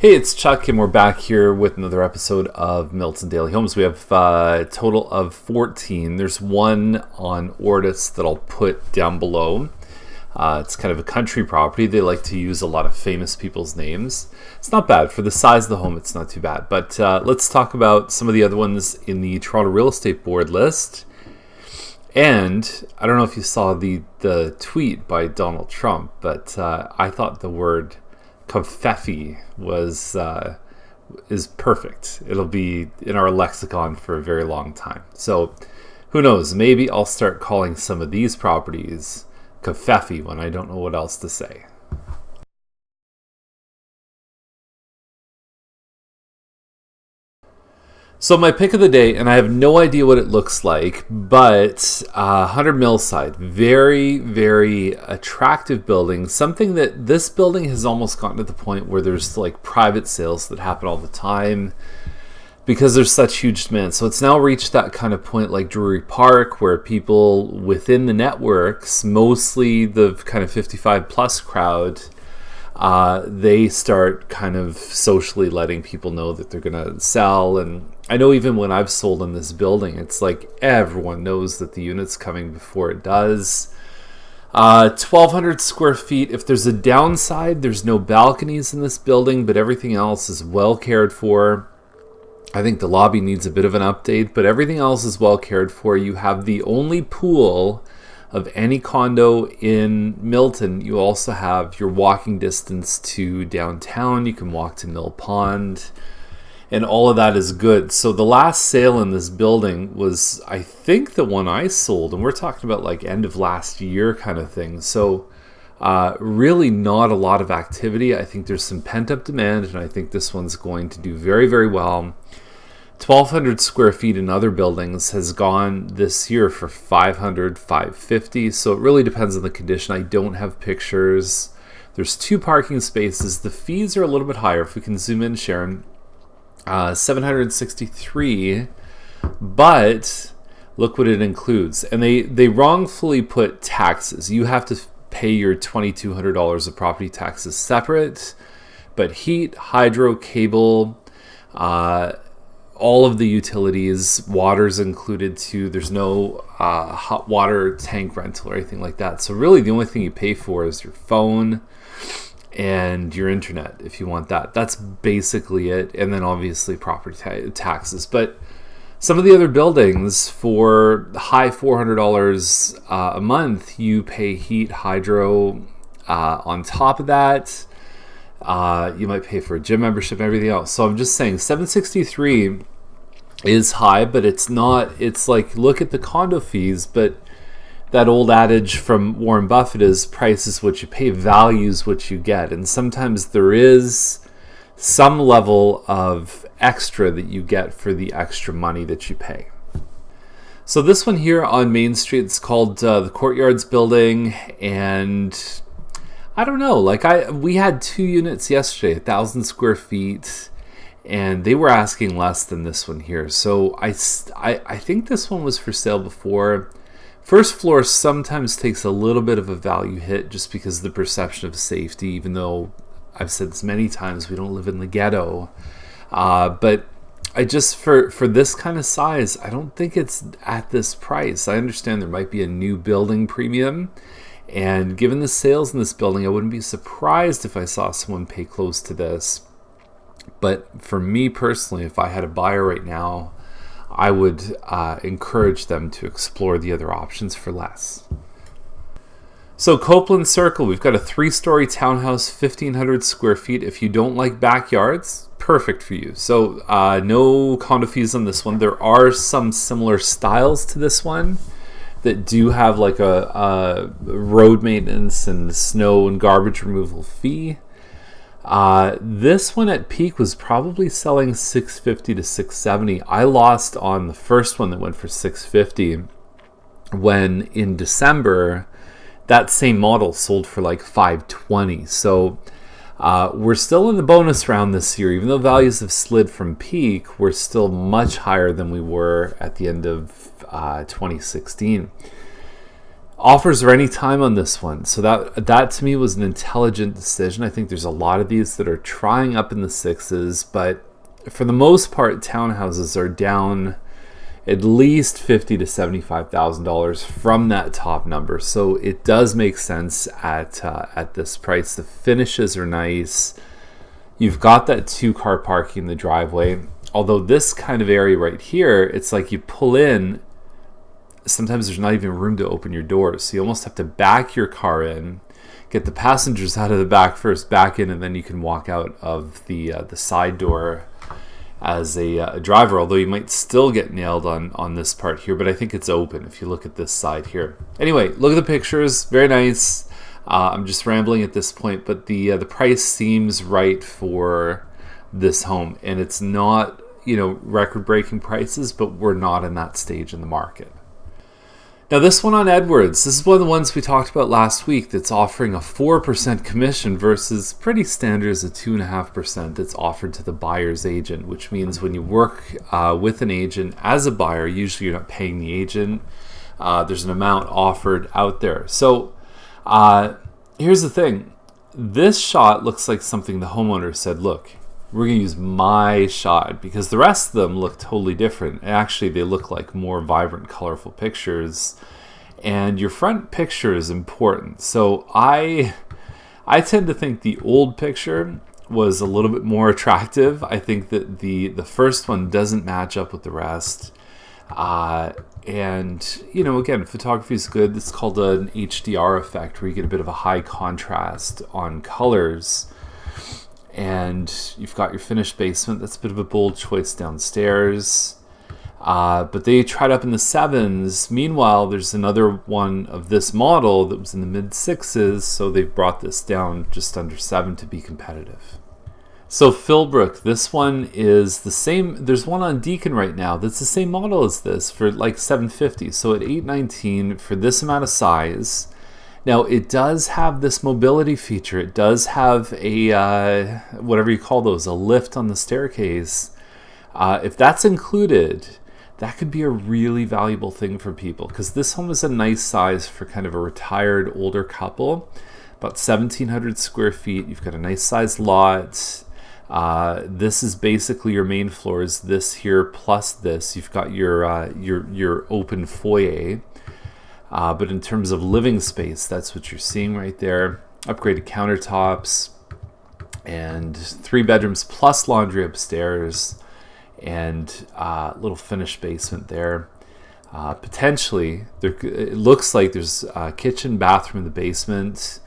Hey, it's Chuck, and we're back here with another episode of Milton Daily Homes. We have a total of 14. There's one on Ortis that I'll put down below. It's kind of a country property. They like to use a lot of famous people's names. It's not bad. For the size of the home, it's not too bad. But let's talk about some of the other ones in the Toronto Real Estate Board list. And I don't know if you saw the tweet by Donald Trump, but I thought the word Covfefe is perfect. It'll be in our lexicon for a very long time. So who knows? Maybe I'll start calling some of these properties Covfefe when I don't know what else to say. So my pick of the day, and I have no idea what it looks like, but 100 Millside, very, very attractive building. Something that this building has almost gotten to the point where there's like private sales that happen all the time because there's such huge demand. So it's now reached that kind of point like Drury Park where people within the networks, mostly the kind of 55 plus crowd, they start kind of socially letting people know that they're going to sell. And I know even when I've sold in this building, it's like everyone knows that the unit's coming before it does. 1,200 square feet. If there's a downside, there's no balconies in this building, but everything else is well cared for. I think the lobby needs a bit of an update, but everything else is well cared for. You have the only pool of any condo in Milton. You also have your walking distance to downtown. You can walk to Mill Pond, and all of that is good. So the last sale in this building was, I think, the one I sold, and we're talking about like end of last year kind of thing. So really not a lot of activity. I think there's some pent-up demand, and I think this one's going to do very, very well. 1,200 square feet in other buildings has gone this year for 500, 550. So it really depends on the condition. I don't have pictures. There's 2 parking spaces. The fees are a little bit higher. If we can zoom in, Sharon, 763. But look what it includes. And they wrongfully put taxes. You have to pay your $2,200 of property taxes separate. But heat, hydro, cable, all of the utilities, water's included too. There's no hot water tank rental or anything like that. So really the only thing you pay for is your phone and your internet if you want that. That's basically it. And then obviously property taxes. But some of the other buildings, for high $400 a month, you pay heat, hydro on top of that. You might pay for a gym membership and everything else. So I'm just saying 763 is high, but it's not. It's like, look at the condo fees, but that old adage from Warren Buffett is price is what you pay, value is what you get. And sometimes there is some level of extra that you get for the extra money that you pay. So this one here on Main Street, it's called the Courtyards building, and I don't know, like we had 2 units yesterday, 1,000 square feet, and they were asking less than this one here. So I think this one was for sale before. First floor sometimes takes a little bit of a value hit just because of the perception of safety, even though I've said this many times, we don't live in the ghetto. But I just, for this kind of size, I don't think it's at this price. I understand there might be a new building premium, and given the sales in this building, I wouldn't be surprised if I saw someone pay close to this. But for me personally, if I had a buyer right now, I would encourage them to explore the other options for less. So Copeland Circle, we've got a 3-story townhouse, 1,500 square feet. If you don't like backyards, perfect for you. So no condo fees on this one. There are some similar styles to this one that do have like a road maintenance and snow and garbage removal fee. This one at peak was probably selling $650 to $670. I lost on the first one that went for $650 when in December that same model sold for like $520. So we're still in the bonus round this year. Even though values have slid from peak, we're still much higher than we were at the end of 2016. Offers are any time on this one. So that to me was an intelligent decision. I think there's a lot of these that are trying up in the sixes, but for the most part, townhouses are down at least $50,000 to $75,000 from that top number. So it does make sense at this price. The finishes are nice. You've got that 2-car parking in the driveway. Although this kind of area right here, it's like you pull in, sometimes there's not even room to open your doors. So you almost have to back your car in, get the passengers out of the back first, back in, and then you can walk out of the side door as a driver, although you might still get nailed on this part here, but I think it's open if you look at this side here. Anyway, look at the pictures, very nice. I'm just rambling at this point, but the price seems right for this home, and it's not, record-breaking prices, but we're not in that stage in the market. Now this one on Edwards, this is one of the ones we talked about last week that's offering a 4% commission versus pretty standard as a 2.5% that's offered to the buyer's agent, which means when you work with an agent as a buyer, usually you're not paying the agent. There's an amount offered out there. So here's the thing. This shot looks like something the homeowner said, look, we're going to use my shot, because the rest of them look totally different. Actually, they look like more vibrant, colorful pictures, and your front picture is important. So I tend to think the old picture was a little bit more attractive. I think that the first one doesn't match up with the rest. And, again, photography is good. It's called an HDR effect, where you get a bit of a high contrast on colors. And you've got your finished basement. That's a bit of a bold choice downstairs. But they tried up in the 7s. Meanwhile, there's another one of this model that was in the mid-6s, so they've brought this down just under 7 to be competitive. So Philbrook, this one is the same. There's one on Deacon right now that's the same model as this for like $750. So at $819 for this amount of size. Now, it does have this mobility feature. It does have a, whatever you call those, a lift on the staircase. If that's included, that could be a really valuable thing for people, because this home is a nice size for kind of a retired older couple. About 1,700 square feet. You've got a nice sized lot. This is basically your main floors. This here plus this. You've got your open foyer. But in terms of living space, that's what you're seeing right there. Upgraded countertops and 3 bedrooms plus laundry upstairs, and little finished basement there. Potentially, it looks like there's a kitchen, bathroom in the basement.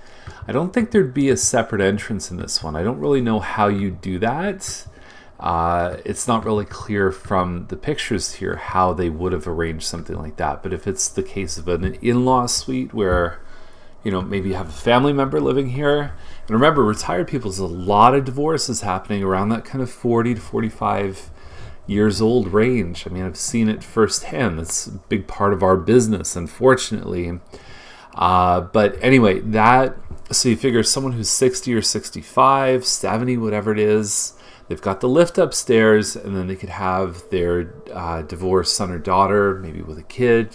I don't think there'd be a separate entrance in this one. I don't really know how you do that. It's not really clear from the pictures here how they would have arranged something like that. But if it's the case of an in-law suite where, maybe you have a family member living here. And remember, retired people, there's a lot of divorces happening around that kind of 40 to 45 years old range. I mean, I've seen it firsthand. That's a big part of our business, unfortunately. But anyway, so you figure someone who's 60 or 65, 70, whatever it is, they've got the lift upstairs, and then they could have their divorced son or daughter, maybe with a kid,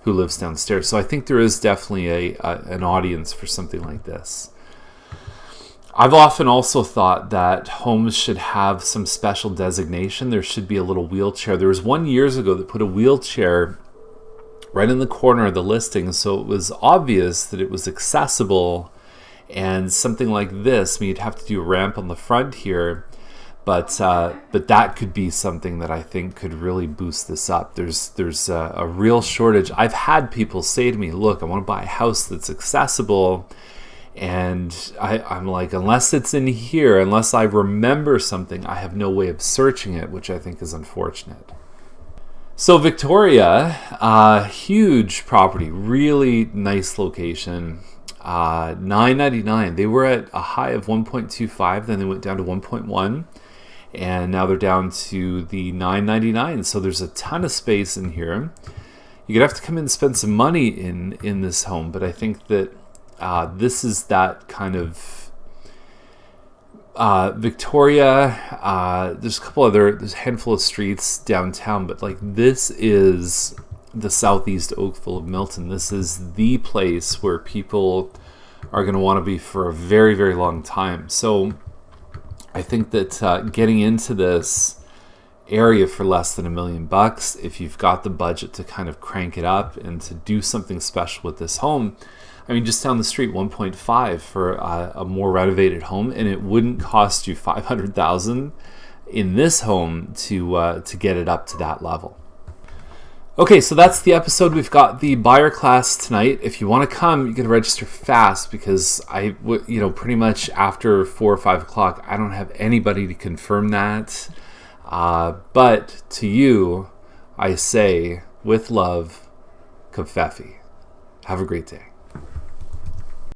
who lives downstairs. So I think there is definitely an audience for something like this. I've often also thought that homes should have some special designation. There should be a little wheelchair. There was one years ago that put a wheelchair right in the corner of the listing, so it was obvious that it was accessible. And something like this, you'd have to do a ramp on the front here. But that could be something that I think could really boost this up. There's a real shortage. I've had people say to me, look, I want to buy a house that's accessible. And I'm like, unless it's in here, unless I remember something, I have no way of searching it, which I think is unfortunate. So Victoria, huge property, really nice location. $999. They were at a high of 1.25, then they went down to 1.1. And now they're down to the $999. So there's a ton of space in here. You're gonna have to come in and spend some money in this home, but I think that this is that kind of Victoria. There's a couple there's a handful of streets downtown, but like this is the southeast Oakville of Milton. This is the place where people are going to want to be for a very, very long time. So I think that getting into this area for less than $1 million, if you've got the budget to kind of crank it up and to do something special with this home, I mean, just down the street, 1.5 for a more renovated home, and it wouldn't cost you $500,000 in this home to get it up to that level. Okay, so that's the episode. We've got the buyer class tonight. If you want to come, you can register fast, because pretty much after 4 or 5 o'clock, I don't have anybody to confirm that. But to you, I say, with love, Covfefe. Have a great day.